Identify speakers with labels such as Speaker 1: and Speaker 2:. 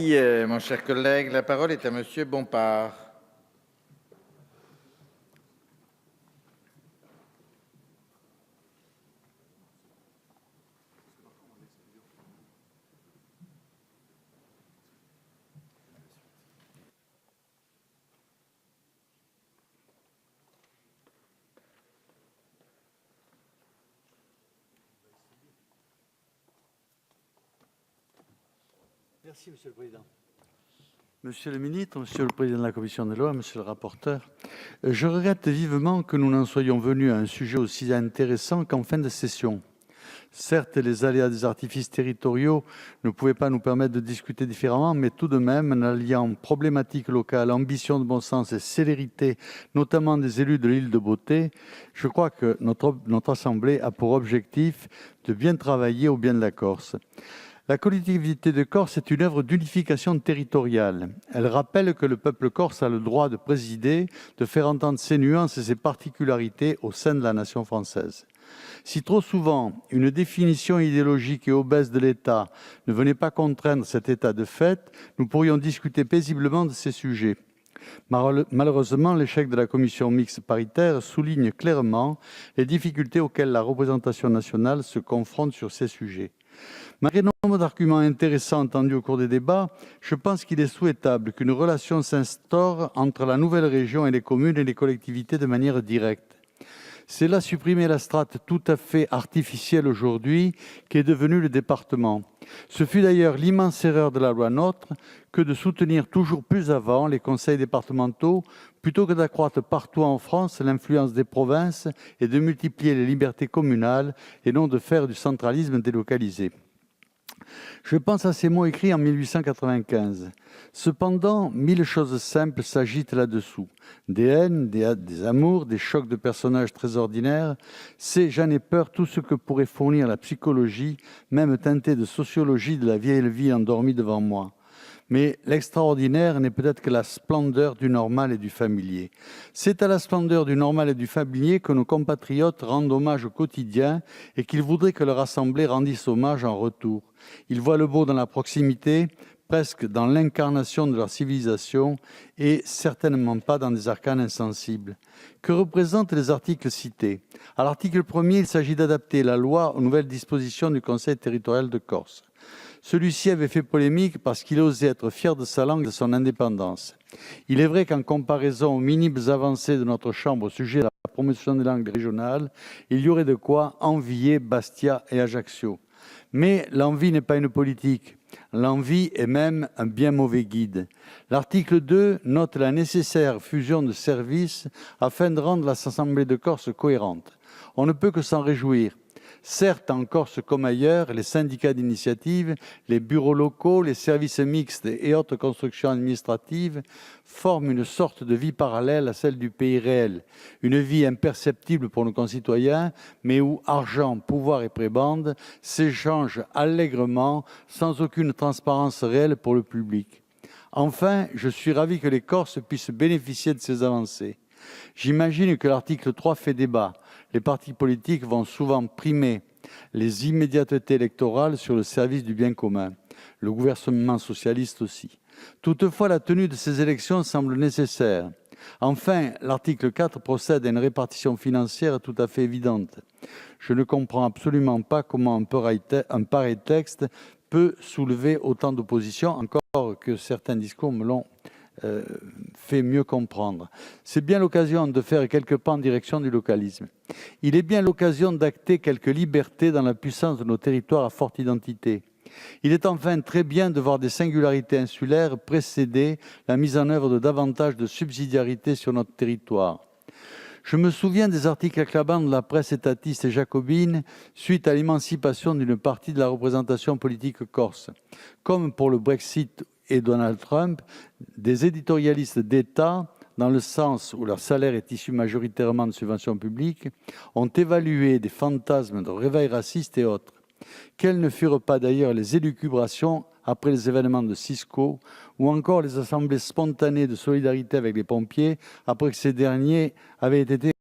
Speaker 1: Mon cher collègue. La parole est à Monsieur Bompard.
Speaker 2: Merci, Monsieur le Président. Monsieur le ministre, Monsieur le Président de la Commission des lois, Monsieur le rapporteur, je regrette vivement que nous n'en soyons venus à un sujet aussi intéressant qu'en fin de session. Certes, les aléas des artifices territoriaux ne pouvaient pas nous permettre de discuter différemment, mais tout de même, en alliant problématiques locales, ambition de bon sens et célérité, notamment des élus de l'île de Beauté, je crois que notre Assemblée a pour objectif de bien travailler au bien de la Corse. La collectivité de Corse est une œuvre d'unification territoriale. Elle rappelle que le peuple corse a le droit de présider, de faire entendre ses nuances et ses particularités au sein de la nation française. Si trop souvent, une définition idéologique et obèse de l'État ne venait pas contraindre cet état de fait, nous pourrions discuter paisiblement de ces sujets. Malheureusement, l'échec de la commission mixte paritaire souligne clairement les difficultés auxquelles la représentation nationale se confronte sur ces sujets. Malgré nombre d'arguments intéressants entendus au cours des débats, je pense qu'il est souhaitable qu'une relation s'instaure entre la nouvelle région et les communes et les collectivités de manière directe. C'est là supprimer la strate tout à fait artificielle aujourd'hui qui est devenue le département. Ce fut d'ailleurs l'immense erreur de la loi NOTRe que de soutenir toujours plus avant les conseils départementaux plutôt que d'accroître partout en France l'influence des provinces et de multiplier les libertés communales et non de faire du centralisme délocalisé. Je pense à ces mots écrits en 1895. Cependant, 1000 choses simples s'agitent là-dessous. Des haines, des amours, des chocs de personnages très ordinaires. C'est, j'en ai peur, tout ce que pourrait fournir la psychologie, même teintée de sociologie de la vieille vie endormie devant moi. Mais l'extraordinaire n'est peut-être que la splendeur du normal et du familier. C'est à la splendeur du normal et du familier que nos compatriotes rendent hommage au quotidien et qu'ils voudraient que leur assemblée rendisse hommage en retour. Ils voient le beau dans la proximité, presque dans l'incarnation de leur civilisation et certainement pas dans des arcanes insensibles. Que représentent les articles cités? À l'article 1er, il s'agit d'adapter la loi aux nouvelles dispositions du Conseil territorial de Corse. Celui-ci avait fait polémique parce qu'il osait être fier de sa langue et de son indépendance. Il est vrai qu'en comparaison aux minimes avancées de notre Chambre au sujet de la promotion des langues régionales, il y aurait de quoi envier Bastia et Ajaccio. Mais l'envie n'est pas une politique. L'envie est même un bien mauvais guide. L'article 2 note la nécessaire fusion de services afin de rendre l'Assemblée de Corse cohérente. On ne peut que s'en réjouir. Certes, en Corse comme ailleurs, les syndicats d'initiative, les bureaux locaux, les services mixtes et autres constructions administratives forment une sorte de vie parallèle à celle du pays réel. Une vie imperceptible pour nos concitoyens, mais où argent, pouvoir et prébende s'échangent allègrement sans aucune transparence réelle pour le public. Enfin, je suis ravi que les Corses puissent bénéficier de ces avancées. J'imagine que l'article 3 fait débat. Les partis politiques vont souvent primer les immédiatetés électorales sur le service du bien commun. Le gouvernement socialiste aussi. Toutefois, la tenue de ces élections semble nécessaire. Enfin, l'article 4 procède à une répartition financière tout à fait évidente. Je ne comprends absolument pas comment un pareil texte peut soulever autant d'opposition, encore que certains discours me l'ont fait mieux comprendre. C'est bien l'occasion de faire quelques pas en direction du localisme. Il est bien l'occasion d'acter quelques libertés dans la puissance de nos territoires à forte identité. Il est enfin très bien de voir des singularités insulaires précéder la mise en œuvre de davantage de subsidiarité sur notre territoire. Je me souviens des articles acclamants de la presse étatiste et jacobine suite à l'émancipation d'une partie de la représentation politique corse. Comme pour le Brexit et Donald Trump, des éditorialistes d'État, dans le sens où leur salaire est issu majoritairement de subventions publiques, ont évalué des fantasmes de réveil raciste et autres. Quelles ne furent pas d'ailleurs les élucubrations après les événements de Cisco ou encore les assemblées spontanées de solidarité avec les pompiers après que ces derniers avaient été